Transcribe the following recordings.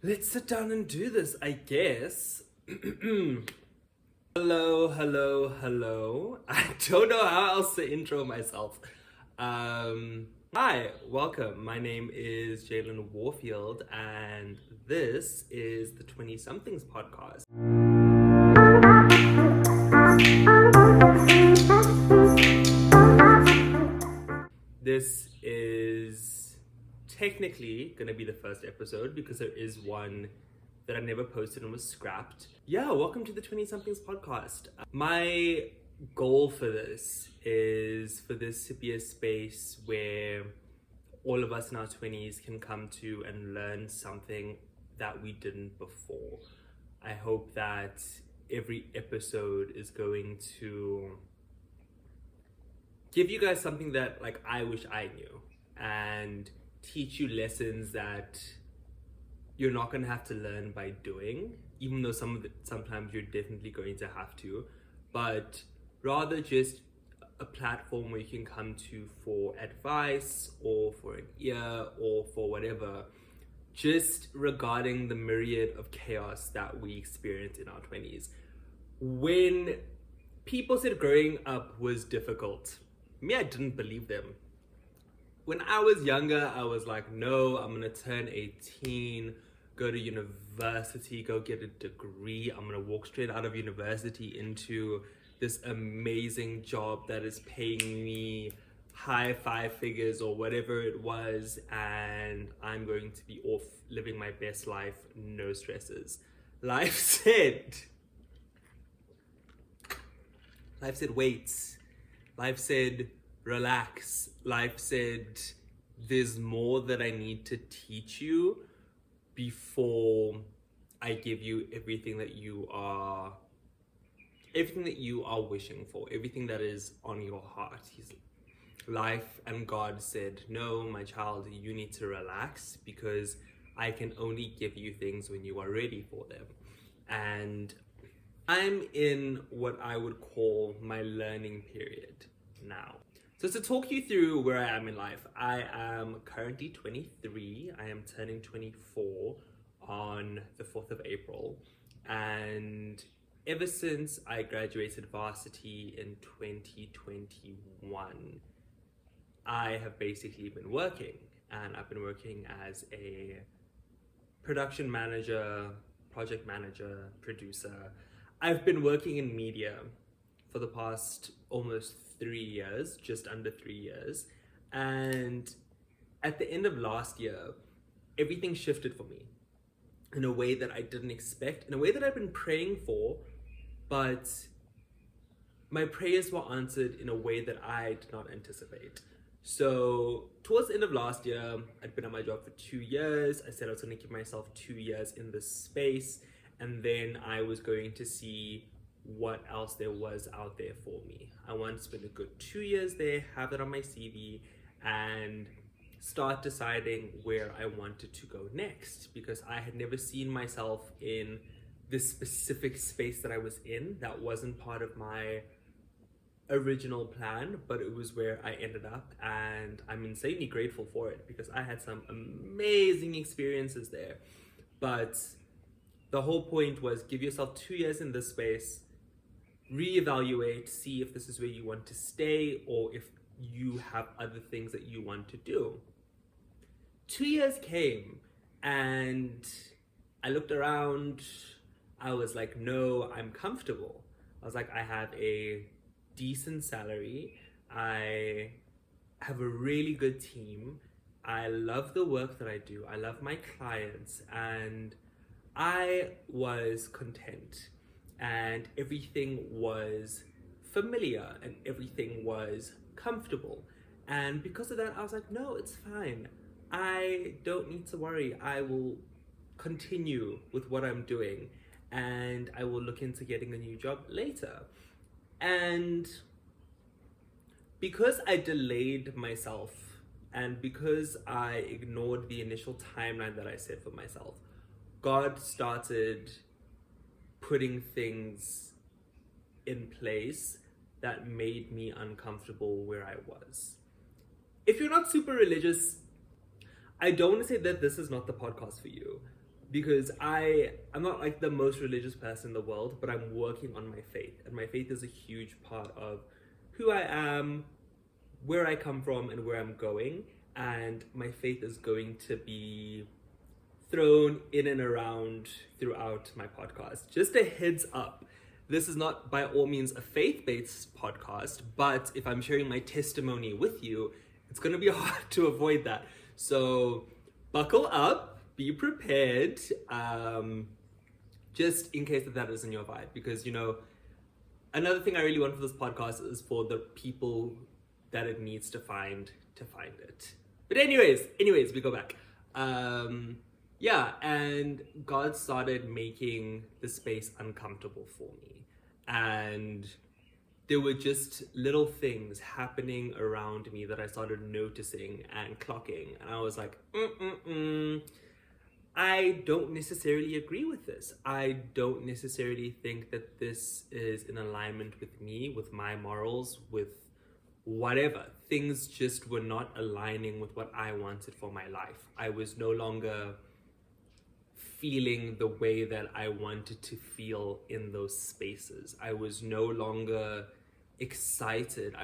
Let's sit down and do this, I guess. Hello. I don't know how else to intro myself. Hi, welcome. My name is Jalen Warfield, and this is the 20 Somethings podcast. This is technically going to be the first episode because there is one that I never posted and was scrapped. Yeah, welcome to the 20 Somethings podcast. My goal for this is for this to be a space where all of us in our 20s can come to and learn something that we didn't before. I hope that every episode is going to give you guys something that I wish I knew and teach you lessons that you're not going to have to learn by doing, even though sometimes you're definitely going to have to, but rather just a platform where you can come to for advice or for an ear or for whatever, just regarding the myriad of chaos that we experience in our 20s. When people said growing up was difficult, I didn't believe them. When I was younger, I was like, no, I'm gonna turn 18, go to university, go get a degree. I'm gonna walk straight out of university into this amazing job that is paying me high five figures or whatever it was, and I'm going to be off living my best life, no stresses. Life said, wait. Life said, relax. Life said, there's more that I need to teach you before I give you everything that you are wishing for, everything that is on your heart. Life and God said, no, my child, you need to relax because I can only give you things when you are ready for them. And I'm in what I would call my learning period now. So to talk you through where I am in life, I am currently 23. I am turning 24 on the 4th of April. And ever since I graduated varsity in 2021, I have basically been working. And I've been working as a production manager, project manager, producer. I've been working in media for the past almost 3 years, just under 3 years. And at the end of last year, everything shifted for me in a way that I didn't expect, in a way that I've been praying for, but my prayers were answered in a way that I did not anticipate. So towards the end of last year, I'd been at my job for 2 years. I said I was going to give myself 2 years in this space, and then I was going to see what else there was out there for me. I wanted to spend a good 2 years there, have it on my CV, and start deciding where I wanted to go next, because I had never seen myself in this specific space that I was in. That wasn't part of my original plan, but it was where I ended up, and I'm insanely grateful for it because I had some amazing experiences there. But the whole point was give yourself 2 years in this space, reevaluate, see if this is where you want to stay or if you have other things that you want to do. 2 years came and I looked around. I was like, no, I'm comfortable. I was like, I have a decent salary. I have a really good team. I love the work that I do. I love my clients, and I was content, and everything was familiar and everything was comfortable. And because of that, I was like, no, it's fine. I don't need to worry. I will continue with what I'm doing and I will look into getting a new job later. And because I delayed myself and because I ignored the initial timeline that I set for myself, God started putting things in place that made me uncomfortable where I was. If you're not super religious, I don't want to say that this is not the podcast for you, because I'm not like the most religious person in the world, but I'm working on my faith, and my faith is a huge part of who I am, where I come from, and where I'm going. And my faith is going to be thrown in and around throughout my podcast. Just a heads up, this is not by all means a faith-based podcast, but if I'm sharing my testimony with you, it's going to be hard to avoid that. So buckle up, be prepared, just in case that isn't your vibe. Because, another thing I really want for this podcast is for the people that it needs to find it. But anyways, we go back. Yeah, and God started making the space uncomfortable for me. And there were just little things happening around me that I started noticing and clocking. And I was like, I don't necessarily agree with this. I don't necessarily think that this is in alignment with me, with my morals, with whatever. Things just were not aligning with what I wanted for my life. I was no longer feeling the way that I wanted to feel in those spaces. I was no longer excited.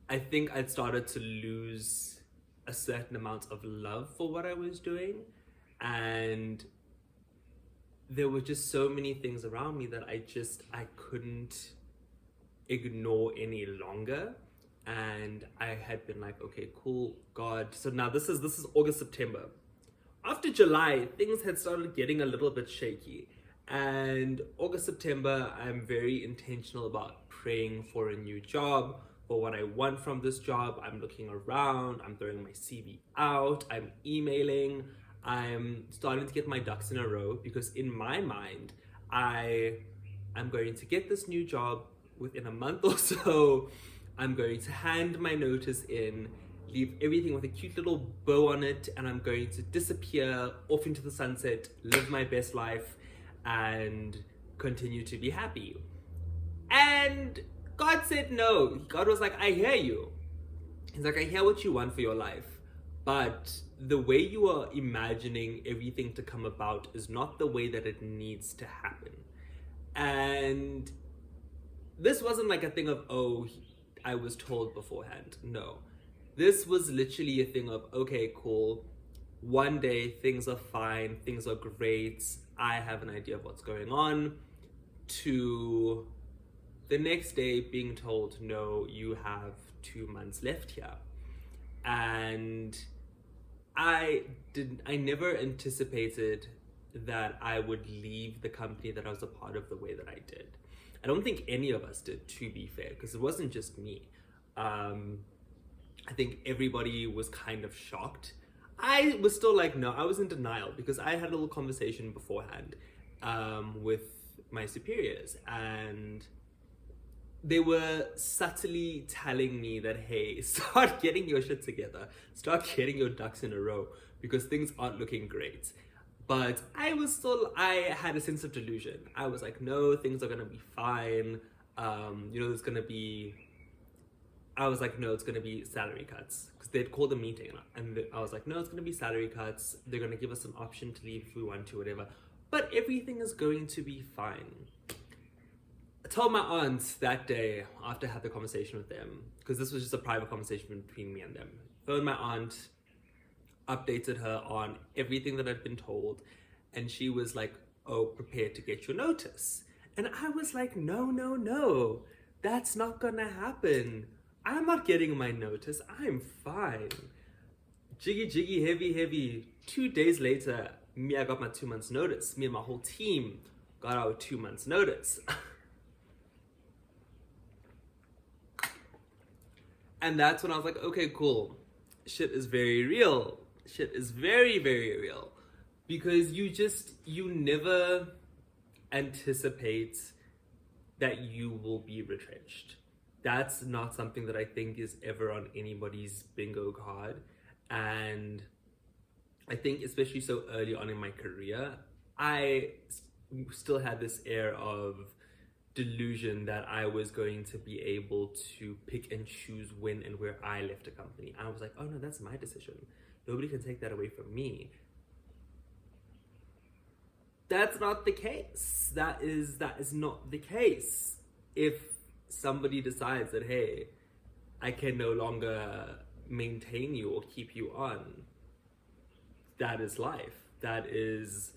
I think I'd started to lose a certain amount of love for what I was doing. And there were just so many things around me that I couldn't ignore any longer. And I had been like, okay, cool, God. So now this is August, September. After July, things had started getting a little bit shaky. And August, September, I'm very intentional about praying for a new job, for what I want from this job. I'm looking around, I'm throwing my CV out, I'm emailing, I'm starting to get my ducks in a row, because in my mind, I'm going to get this new job within a month or so. I'm going to hand my notice in, leave everything with a cute little bow on it, and I'm going to disappear off into the sunset, live my best life, and continue to be happy. And God said no. God was like, I hear you. He's like, I hear what you want for your life, but the way you are imagining everything to come about is not the way that it needs to happen. And this wasn't like a thing of, I was told beforehand. No. This was literally a thing of, okay, cool. One day things are fine, things are great, I have an idea of what's going on, to the next day being told, no, you have 2 months left here. And I never anticipated that I would leave the company that I was a part of the way that I did. I don't think any of us did, to be fair, because it wasn't just me. I think everybody was kind of shocked. I was still like, no, I was in denial, because I had a little conversation beforehand with my superiors, and they were subtly telling me that, hey, start getting your shit together, start getting your ducks in a row, because things aren't looking great. But I had a sense of delusion. I was like, no, things are gonna be fine. It's gonna be salary cuts, because they'd called a meeting, and I was like, no, it's gonna be salary cuts. They're gonna give us an option to leave if we want to, whatever. But everything is going to be fine. I told my aunts that day after I had the conversation with them, because this was just a private conversation between me and them. Phoned my aunt, updated her on everything that I'd been told, and she was like, oh, prepare to get your notice. And I was like, no, that's not gonna happen. I'm not getting my notice, I'm fine. Jiggy, heavy. 2 days later, I got my 2 months notice. Me and my whole team got our 2 months notice. And that's when I was like, okay, cool. Shit is very real. Shit is very, very real. Because you never anticipate that you will be retrenched. That's not something that I think is ever on anybody's bingo card. And I think especially so early on in my career, I still had this air of delusion that I was going to be able to pick and choose when and where I left a company. I was like, oh no, that's my decision. Nobody can take that away from me. That's not the case. That is not the case. If somebody decides that, hey, I can no longer maintain you or keep you on, that is life. That is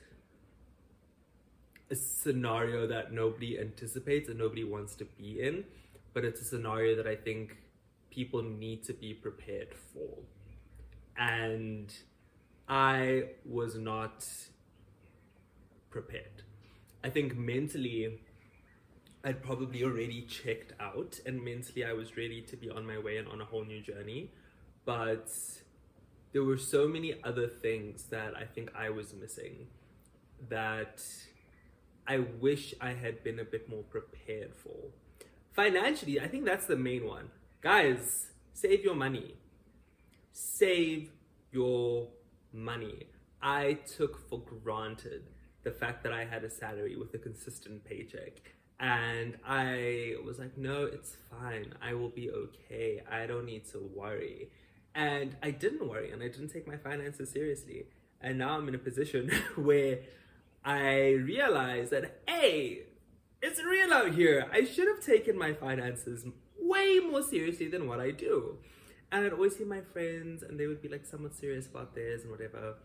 a scenario that nobody anticipates and nobody wants to be in, but it's a scenario that I think people need to be prepared for. And I was not prepared. I think mentally I'd probably already checked out, and mentally I was ready to be on my way and on a whole new journey, but there were so many other things that I think I was missing that I wish I had been a bit more prepared for. Financially, I think that's the main one. Guys, save your money. Save your money. I took for granted the fact that I had a salary with a consistent paycheck. And I was like, no, it's fine. I will be okay. I don't need to worry. And I didn't worry, and I didn't take my finances seriously. And now I'm in a position where I realize that, hey, it's real out here. I should have taken my finances way more seriously than what I do. And I'd always see my friends, and they would be like somewhat serious about theirs and whatever.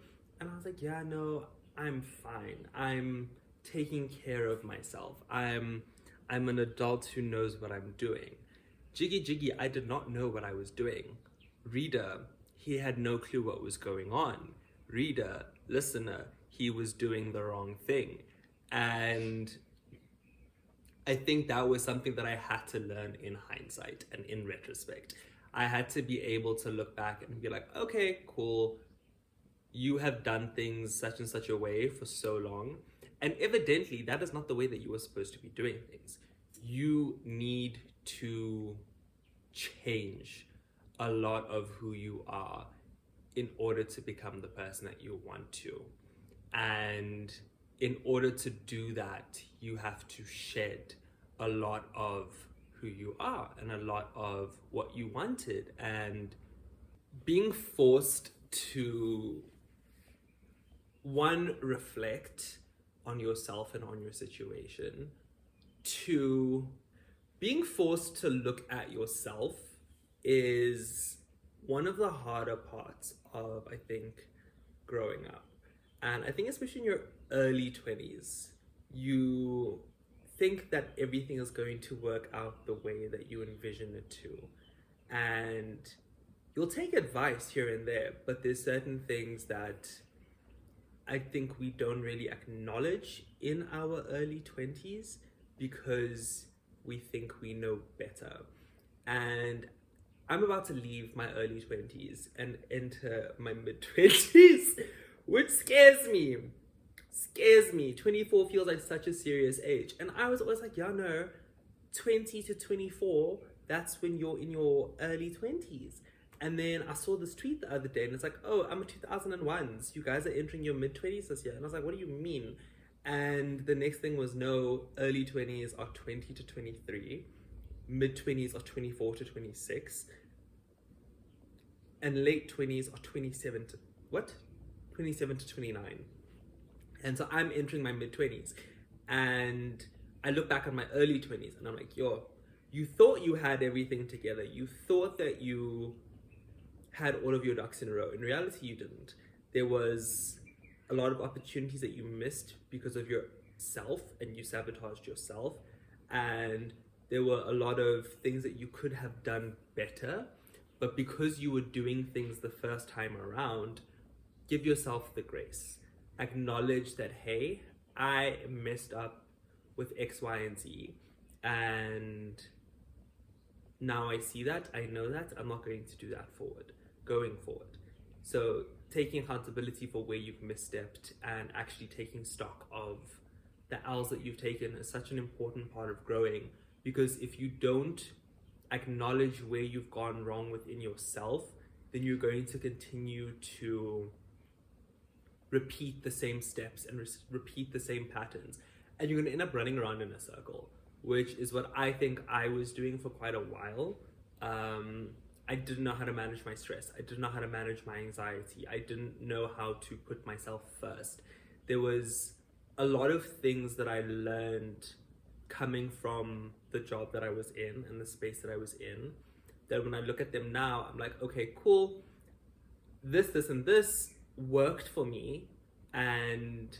And I was like, yeah, no, I'm fine. I'm taking care of myself. I'm an adult who knows what I'm doing. Jiggy, I did not know what I was doing. Reader, he had no clue what was going on. Reader, listener, he was doing the wrong thing. And I think that was something that I had to learn in hindsight and in retrospect. I had to be able to look back and be like, okay, cool. You have done things such and such a way for so long. And evidently, that is not the way that you were supposed to be doing things. You need to change a lot of who you are in order to become the person that you want to. And in order to do that, you have to shed a lot of who you are and a lot of what you wanted. And being forced to, one, reflect on yourself and on your situation, two, being forced to look at yourself is one of the harder parts of, I think, growing up. And I think especially in your early 20s, you think that everything is going to work out the way that you envision it to. And you'll take advice here and there, but there's certain things that I think we don't really acknowledge in our early 20s because we think we know better. And I'm about to leave my early 20s and enter my mid 20s, which scares me. 24 feels like such a serious age. And I was always like, yeah, no, 20 to 24, that's when you're in your early 20s. And then I saw this tweet the other day and it's like, oh, I'm a 2001s. You guys are entering your mid 20s this year. And I was like, what do you mean? And the next thing was, no, early 20s are 20 to 23. Mid 20s are 24 to 26. And late 20s are 27 to, what? 27 to 29. And so I'm entering my mid 20s. And I look back on my early 20s and I'm like, yo, you thought you had everything together. You thought that you had all of your ducks in a row. In reality, you didn't. There was a lot of opportunities that you missed because of yourself, and you sabotaged yourself. And there were a lot of things that you could have done better, but because you were doing things the first time around, give yourself the grace. Acknowledge that, hey, I messed up with X, Y, and Z, and now I see that, I know that, I'm not going to do that going forward. So taking accountability for where you've misstepped and actually taking stock of the L's that you've taken is such an important part of growing, because if you don't acknowledge where you've gone wrong within yourself, then you're going to continue to repeat the same steps and repeat the same patterns, and you're going to end up running around in a circle, which is what I think I was doing for quite a while. I didn't know how to manage my stress. I didn't know how to manage my anxiety. I didn't know how to put myself first. There was a lot of things that I learned coming from the job that I was in and the space that I was in, that when I look at them now, I'm like, okay, cool. This, and this worked for me and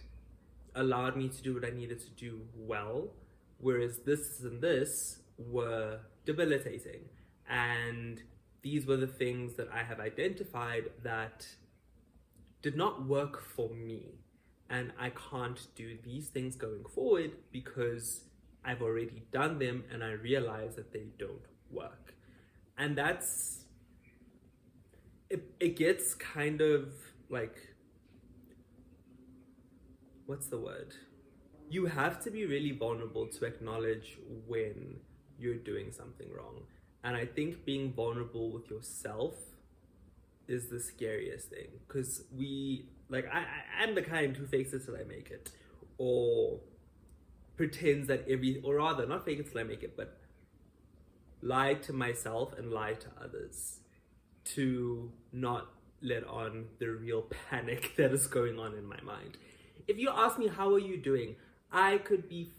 allowed me to do what I needed to do well, whereas this and this were debilitating. And these were the things that I have identified that did not work for me. And I can't do these things going forward because I've already done them and I realize that they don't work. And it gets kind of like, what's the word? You have to be really vulnerable to acknowledge when you're doing something wrong. And I think being vulnerable with yourself is the scariest thing, because I'm the kind who fakes it till I make it, or pretends that or rather, not fake it till I make it, but lie to myself and lie to others to not let on the real panic that is going on in my mind. If you ask me, how are you doing? I could be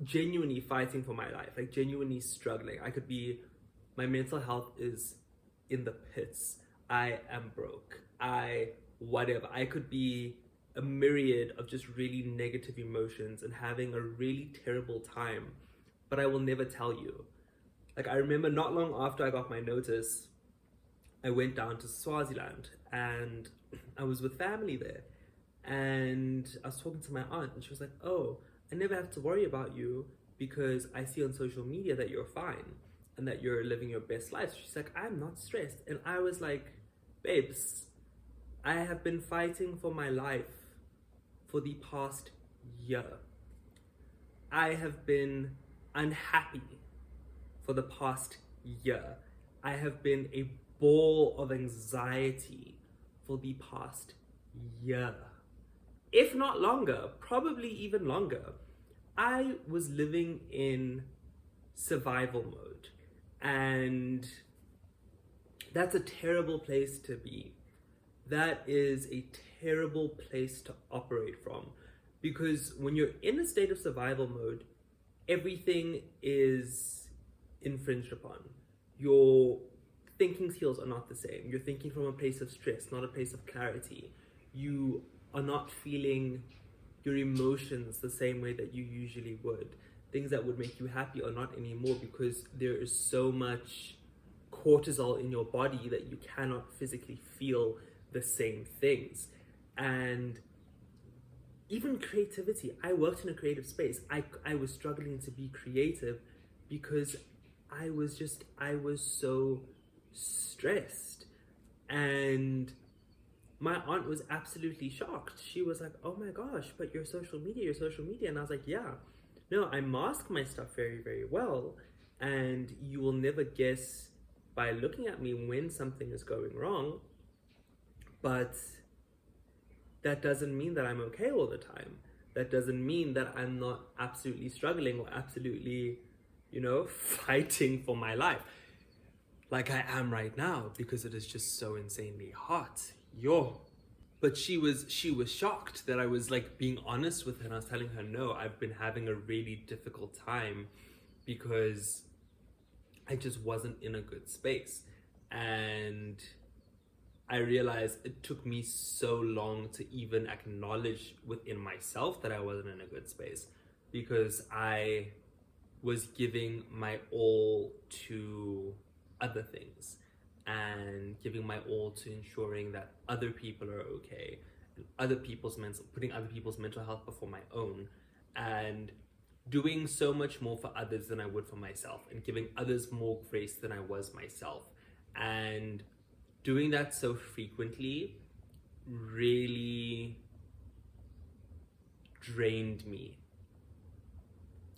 genuinely fighting for my life, like genuinely struggling. My mental health is in the pits. I am broke. Whatever. I could be a myriad of just really negative emotions and having a really terrible time, but I will never tell you. Like, I remember not long after I got my notice, I went down to Swaziland and I was with family there. And I was talking to my aunt and she was like, oh, I never have to worry about you because I see on social media that you're fine and that you're living your best life. She's like, I'm not stressed. And I was like, babes, I have been fighting for my life for the past year. I have been unhappy for the past year. I have been a ball of anxiety for the past year. If not longer, probably even longer. I was living in survival mode, and that's a terrible place to be. That is a terrible place to operate from, because when you're in a state of survival mode, everything is infringed upon. Your thinking skills are not the same. You're thinking from a place of stress, not a place of clarity. You are not feeling your emotions the same way that you usually would. Things that would make you happy are not anymore because there is so much cortisol in your body that you cannot physically feel the same things. And even creativity. I worked in a creative space. I was struggling to be creative because I was so stressed. And my aunt was absolutely shocked. She was like, oh my gosh, but your social media. And I was like, yeah, no, I mask my stuff very, very well. And you will never guess by looking at me when something is going wrong. But that doesn't mean that I'm okay all the time. That doesn't mean that I'm not absolutely struggling or absolutely, fighting for my life. Like I am right now, because it is just so insanely hot. But she was shocked that I was like being honest with her, and I was telling her, no, I've been having a really difficult time because I just wasn't in a good space. And I realized it took me so long to even acknowledge within myself that I wasn't in a good space, because I was giving my all to other things and giving my all to ensuring that other people are okay, and putting other people's mental health before my own, and doing so much more for others than I would for myself, and giving others more grace than I was myself. And doing that so frequently really drained me,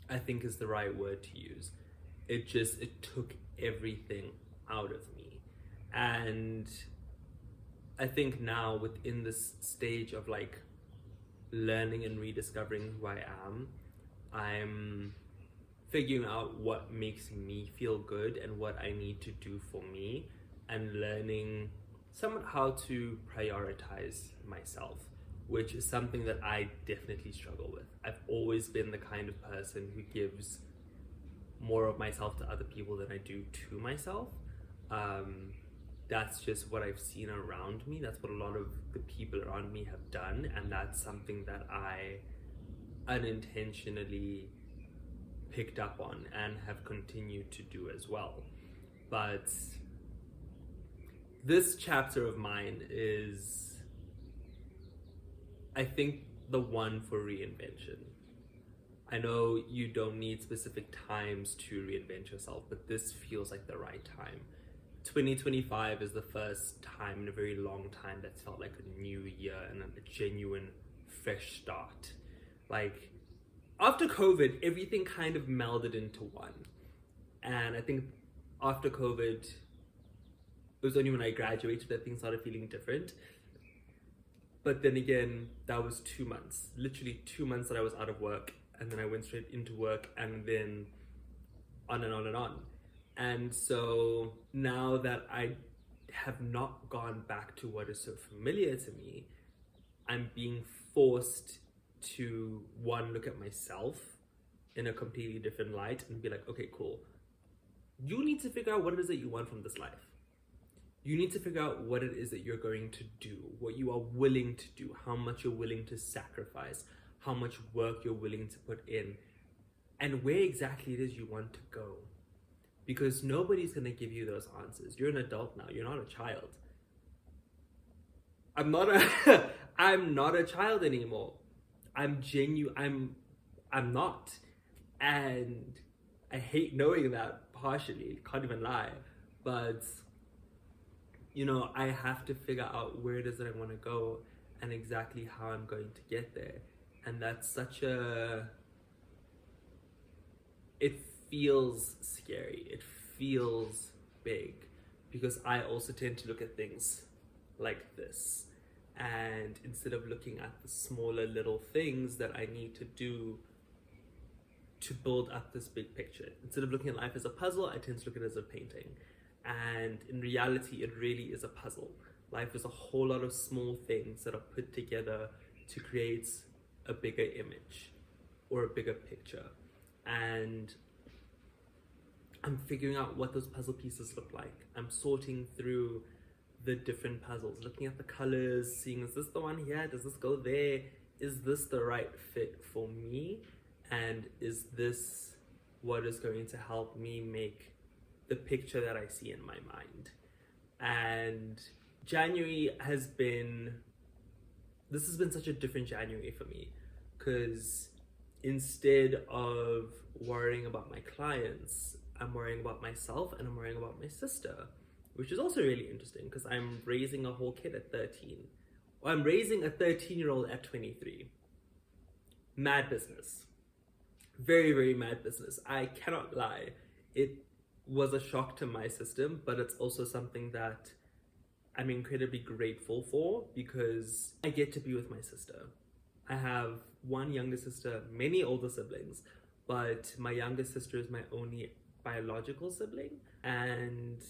I think is the right word to use. It took everything out of me. And I think now, within this stage of like learning and rediscovering who I am, I'm figuring out what makes me feel good and what I need to do for me and learning somewhat how to prioritize myself, which is something that I definitely struggle with. I've always been the kind of person who gives more of myself to other people than I do to myself. That's just what I've seen around me. That's what a lot of the people around me have done, and that's something that I unintentionally picked up on and have continued to do as well. But this chapter of mine is, I think, the one for reinvention. I know you don't need specific times to reinvent yourself, but this feels like the right time. 2025 is the first time in a very long time that's felt like a new year and a genuine fresh start. Like, after COVID, everything kind of melded into one. And I think after COVID, it was only when I graduated that things started feeling different. But then again, that was 2 months, literally 2 months that I was out of work, and then I went straight into work, and then on and on and on. And so now that I have not gone back to what is so familiar to me, I'm being forced to, one, look at myself in a completely different light and be like, okay, cool. You need to figure out what it is that you want from this life. You need to figure out what it is that you're going to do, what you are willing to do, how much you're willing to sacrifice, how much work you're willing to put in, and where exactly it is you want to go. Because nobody's going to give you those answers. You're an adult now. You're not a child. I'm not a child anymore. I'm not. And I hate knowing that partially. Can't even lie. But, you know, I have to figure out where it is that I want to go and exactly how I'm going to get there. And that's it feels scary. It feels big, because I also tend to look at things like this. And instead of looking at the smaller little things that I need to do to build up this big picture, instead of looking at life as a puzzle, I tend to look at it as a painting. And in reality, it really is a puzzle. Life is a whole lot of small things that are put together to create a bigger image or a bigger picture. And I'm figuring out what those puzzle pieces look like. I'm sorting through the different puzzles, looking at the colors, seeing, is this the one here? Does this go there? Is this the right fit for me? And is this what is going to help me make the picture that I see in my mind? And January has been such a different January for me, because instead of worrying about my clients, I'm worrying about myself and I'm worrying about my sister, which is also really interesting because I'm raising a whole kid at 13. Or I'm raising a 13-year-old at 23. Mad business. Very, very mad business. I cannot lie. It was a shock to my system, but it's also something that I'm incredibly grateful for, because I get to be with my sister. I have one younger sister, many older siblings, but my younger sister is my only biological sibling, and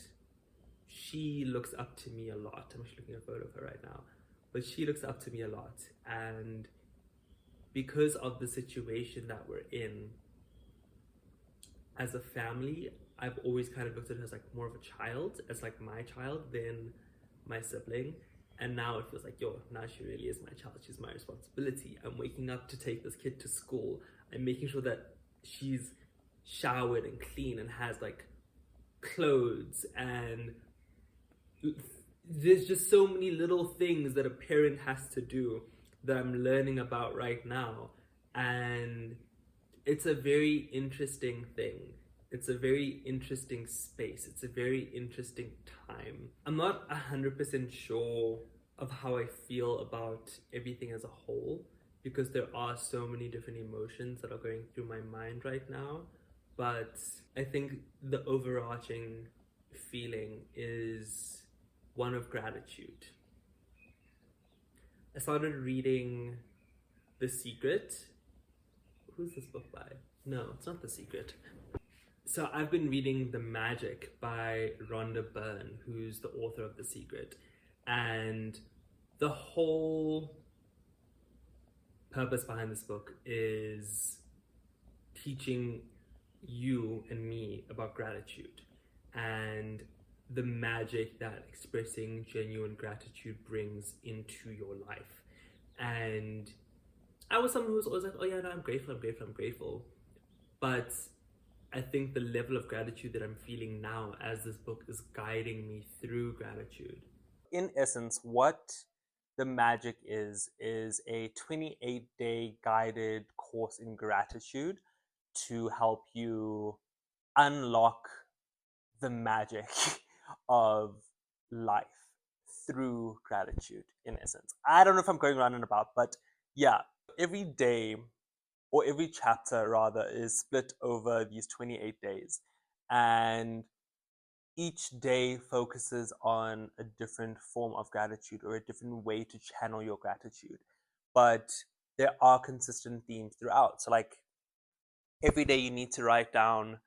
she looks up to me a lot. I'm actually looking at a photo of her right now, but she looks up to me a lot. And because of the situation that we're in as a family, I've always kind of looked at her as like more of a child, as like my child than my sibling. And now it feels like, now she really is my child. She's my responsibility. I'm waking up to take this kid to school. I'm making sure that she's showered and clean and has like clothes, and there's just so many little things that a parent has to do that I'm learning about right now. And it's a very interesting thing. It's a very interesting space. It's a very interesting time. I'm not 100% sure of how I feel about everything as a whole, because there are so many different emotions that are going through my mind right now. But I think the overarching feeling is one of gratitude. I started reading The Secret. Who's this book by? No, it's not The Secret. So I've been reading The Magic by Rhonda Byrne, who's the author of The Secret. And the whole purpose behind this book is teaching you and me about gratitude and the magic that expressing genuine gratitude brings into your life. And I was someone who was always like, oh yeah, no, I'm grateful, I'm grateful, I'm grateful. But I think the level of gratitude that I'm feeling now as this book is guiding me through gratitude. In essence, what the magic is a 28-day guided course in gratitude to help you unlock the magic of life through gratitude, in essence. I don't know if I'm going round and about, but yeah, every day or every chapter rather is split over these 28 days. And each day focuses on a different form of gratitude or a different way to channel your gratitude. But there are consistent themes throughout. So, like, every day you need to write down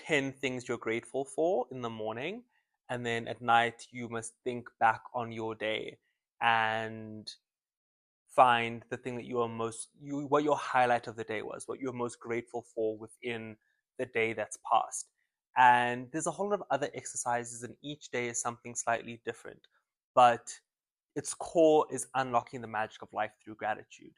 10 things you're grateful for in the morning. And then at night, you must think back on your day and find the thing that you are what your highlight of the day was, what you're most grateful for within the day that's passed. And there's a whole lot of other exercises, and each day is something slightly different. But its core is unlocking the magic of life through gratitude.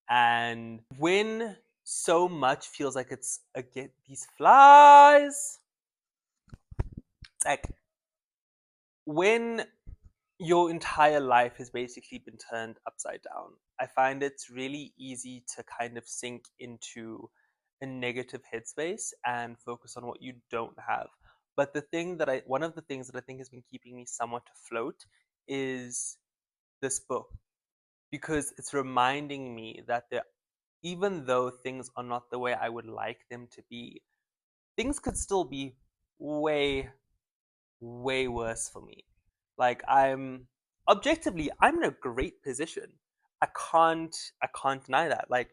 And when so much feels like it's again these flies, it's like when your entire life has basically been turned upside down. I find it's really easy to kind of sink into a negative headspace and focus on what you don't have. But one of the things that I think has been keeping me somewhat afloat is this book, because it's reminding me that even though things are not the way I would like them to be, things could still be way, way worse for me. Like, I'm in a great position. I can't deny that. Like,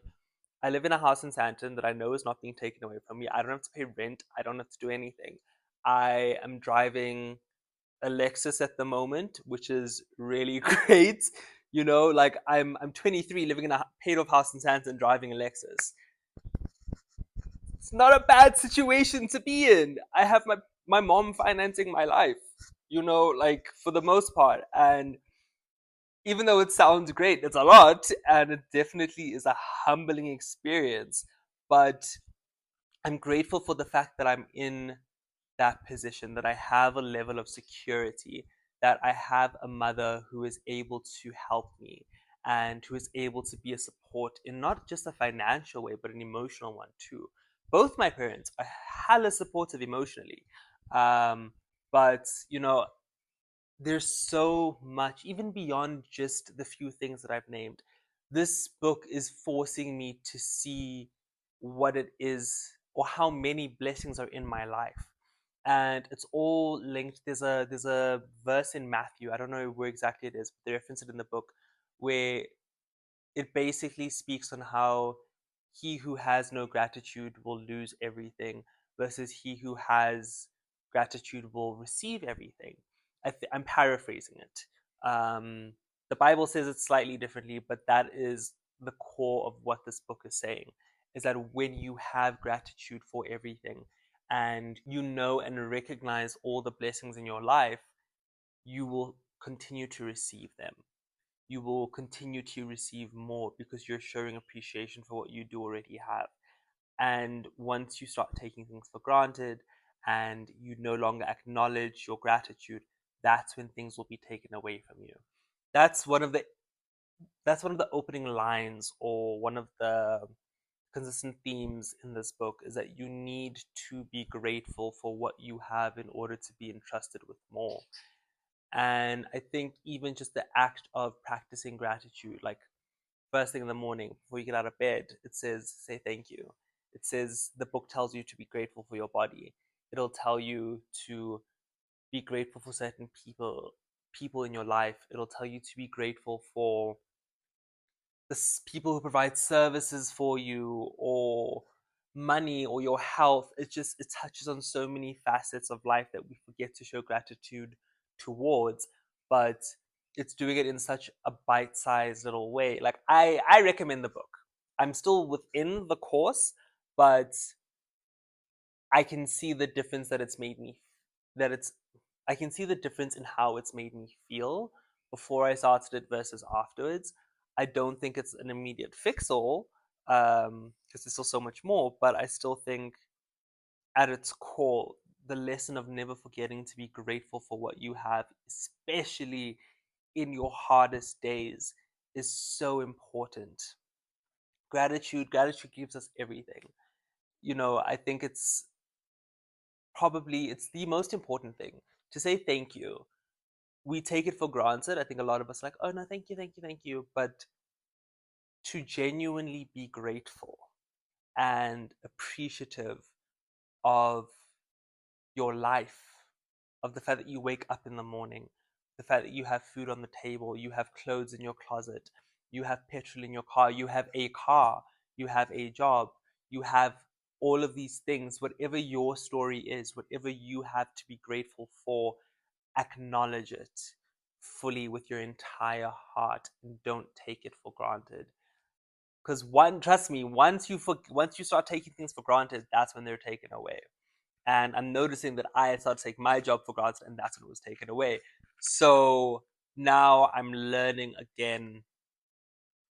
I live in a house in Santon that I know is not being taken away from me. I don't have to pay rent. I don't have to do anything. I am driving a Lexus at the moment, which is really great. Like, I'm 23, living in a paid off house in Santon, driving a Lexus. It's not a bad situation to be in. I have my mom financing my life, like, for the most part. And even though it sounds great, it's a lot, and it definitely is a humbling experience. But I'm grateful for the fact that I'm in that position, that I have a level of security, that I have a mother who is able to help me and who is able to be a support in not just a financial way, but an emotional one too. Both my parents are hella supportive emotionally. Um, but, there's so much, even beyond just the few things that I've named. This book is forcing me to see what it is or how many blessings are in my life. And it's all linked. There's a verse in Matthew, I don't know where exactly it is, but they reference it in the book, where it basically speaks on how he who has no gratitude will lose everything versus he who has gratitude will receive everything. I'm paraphrasing it. The Bible says it slightly differently, but that is the core of what this book is saying, is that when you have gratitude for everything and and recognize all the blessings in your life, you will continue to receive them. You will continue to receive more because you're showing appreciation for what you do already have. And once you start taking things for granted and you no longer acknowledge your gratitude, that's when things will be taken away from you. That's one of the that's one of the opening lines, or one of the consistent themes in this book, is that you need to be grateful for what you have in order to be entrusted with more. And I think even just the act of practicing gratitude, like first thing in the morning before you get out of bed, it says, say thank you. It says, the book tells you to be grateful for your body. It'll tell you to be grateful for certain people in your life. It'll tell you to be grateful for the people who provide services for you, or money or your health. It touches on so many facets of life that we forget to show gratitude towards. But it's doing it in such a bite-sized little way. Like I recommend the book. I'm still within the course, but I can see the difference that it's made me that it's I can see the difference in how it's made me feel before I started it versus afterwards. I don't think it's an immediate fix all, because there's still so much more, but I still think at its core, the lesson of never forgetting to be grateful for what you have, especially in your hardest days, is so important. Gratitude gives us everything. I think it's the most important thing to say thank you. We take it for granted. I think a lot of us are like, oh no, thank you, thank you, thank you. But to genuinely be grateful and appreciative of your life, of the fact that you wake up in the morning, the fact that you have food on the table, you have clothes in your closet, you have petrol in your car, you have a job, you have all of these things, whatever your story is, whatever you have to be grateful for, acknowledge it fully with your entire heart and don't take it for granted. Because trust me, once you start taking things for granted, that's when they're taken away. And I'm noticing that I started to take my job for granted, and that's when it was taken away. So now I'm learning again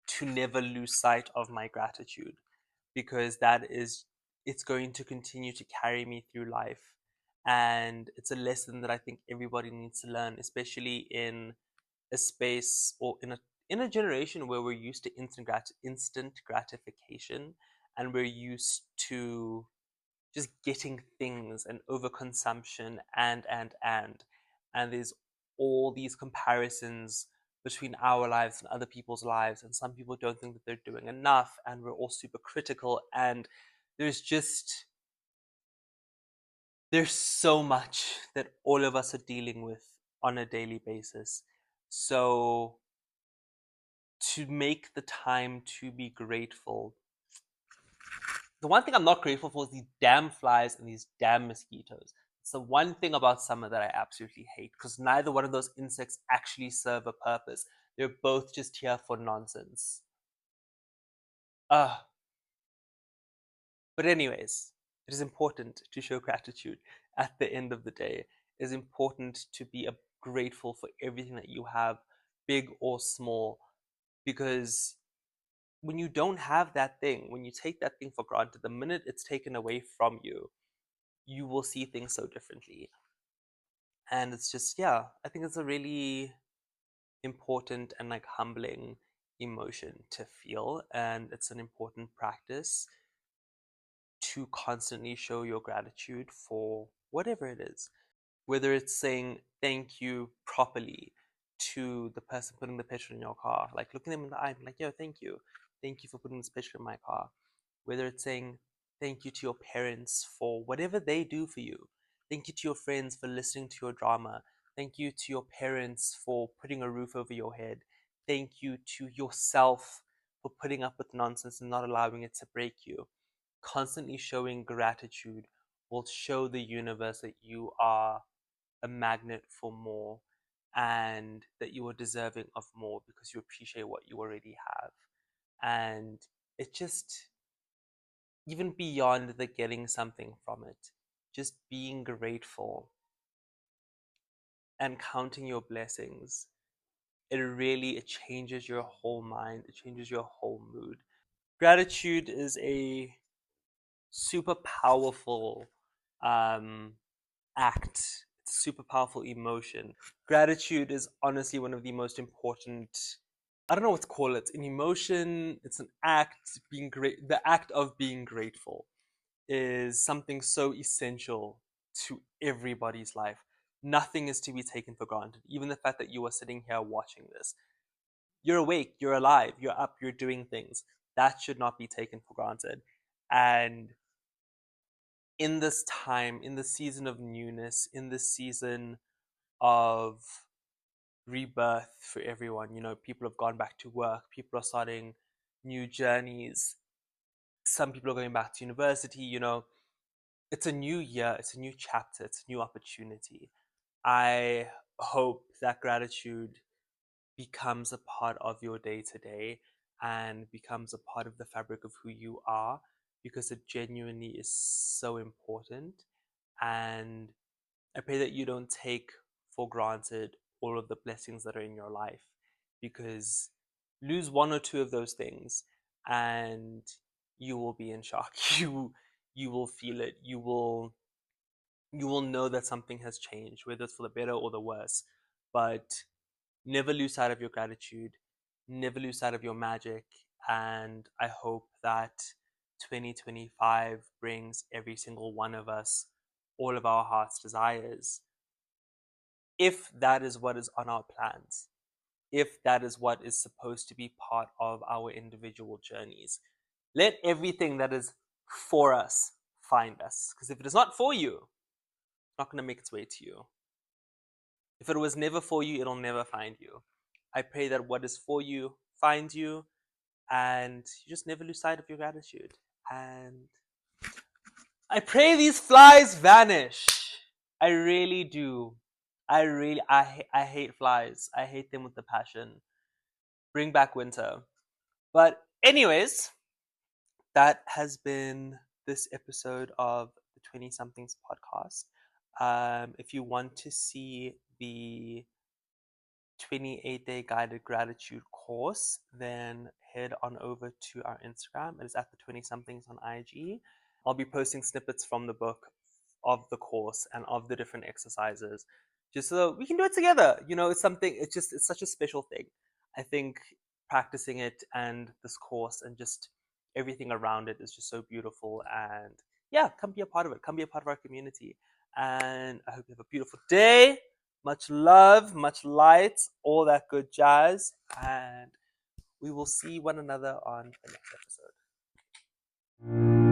to never lose sight of my gratitude, because it's going to continue to carry me through life. And it's a lesson that I think everybody needs to learn, especially in a space or in a generation where we're used to instant gratification, and we're used to just getting things and overconsumption and there's all these comparisons between our lives and other people's lives, and some people don't think that they're doing enough, and we're all super critical, and there's just there's so much that all of us are dealing with on a daily basis. So to make the time to be grateful, the one thing I'm not grateful for is these damn flies and these damn mosquitoes. It's the one thing about summer that I absolutely hate, because neither one of those insects actually serve a purpose. They're both just here for nonsense. Uh, but anyways, it is important to show gratitude at the end of the day. It is important to be grateful for everything that you have, big or small, because when you don't have that thing, when you take that thing for granted, the minute it's taken away from you, you will see things so differently. And it's just, yeah, I think it's a really important and like humbling emotion to feel. And it's an important practice to constantly show your gratitude for whatever it is. Whether it's saying thank you properly to the person putting the petrol in your car, like looking them in the eye, like, yo, thank you. Thank you for putting this petrol in my car. Whether it's saying thank you to your parents for whatever they do for you. Thank you to your friends for listening to your drama. Thank you to your parents for putting a roof over your head. Thank you to yourself for putting up with nonsense and not allowing it to break you. Constantly showing gratitude will show the universe that you are a magnet for more, and that you are deserving of more because you appreciate what you already have. And it just, even beyond the getting something from it, just being grateful and counting your blessings, it changes your whole mind, it changes your whole mood. Gratitude is a super powerful um, act. It's a super powerful emotion. Gratitude is honestly one of the most important. I don't know what to call it. An emotion. It's an act. Being great. The act of being grateful is something so essential to everybody's life. Nothing is to be taken for granted. Even the fact that you are sitting here watching this, you're awake, you're alive, you're up, you're doing things. That should not be taken for granted. And in this time, in the season of newness, in this season of rebirth for everyone, people have gone back to work, people are starting new journeys. some people are going back to university. It's a new year, it's a new chapter, it's a new opportunity. I hope that gratitude becomes a part of your day to day and becomes a part of the fabric of who you are, because it genuinely is so important. And I pray that you don't take for granted all of the blessings that are in your life, because lose one or two of those things and you will be in shock. You will feel it. You will know that something has changed, whether it's for the better or the worse. But never lose sight of your gratitude, never lose sight of your magic. And I hope that 2025 brings every single one of us all of our heart's desires, if that is what is on our plans, if that is what is supposed to be part of our individual journeys. Let everything that is for us find us. Because if it is not for you, it's not going to make its way to you. If it was never for you, it'll never find you. I pray that what is for you finds you, and you just never lose sight of your gratitude. And I pray these flies vanish. I really do. I hate flies. I hate them with a passion. Bring back winter. But anyways, that has been this episode of the 20 somethings podcast. If you want to see the 28-day guided gratitude course, then head on over to our Instagram. It is at the 20 somethings on IG. I'll be posting snippets from the book, of the course, and of the different exercises, just so we can do it together. It's such a special thing. I think practicing it and this course and just everything around it is just so beautiful. And yeah, come be a part of it. Come be a part of our community. And I hope you have a beautiful day. Much love, much light, all that good jazz. And we will see one another on the next episode.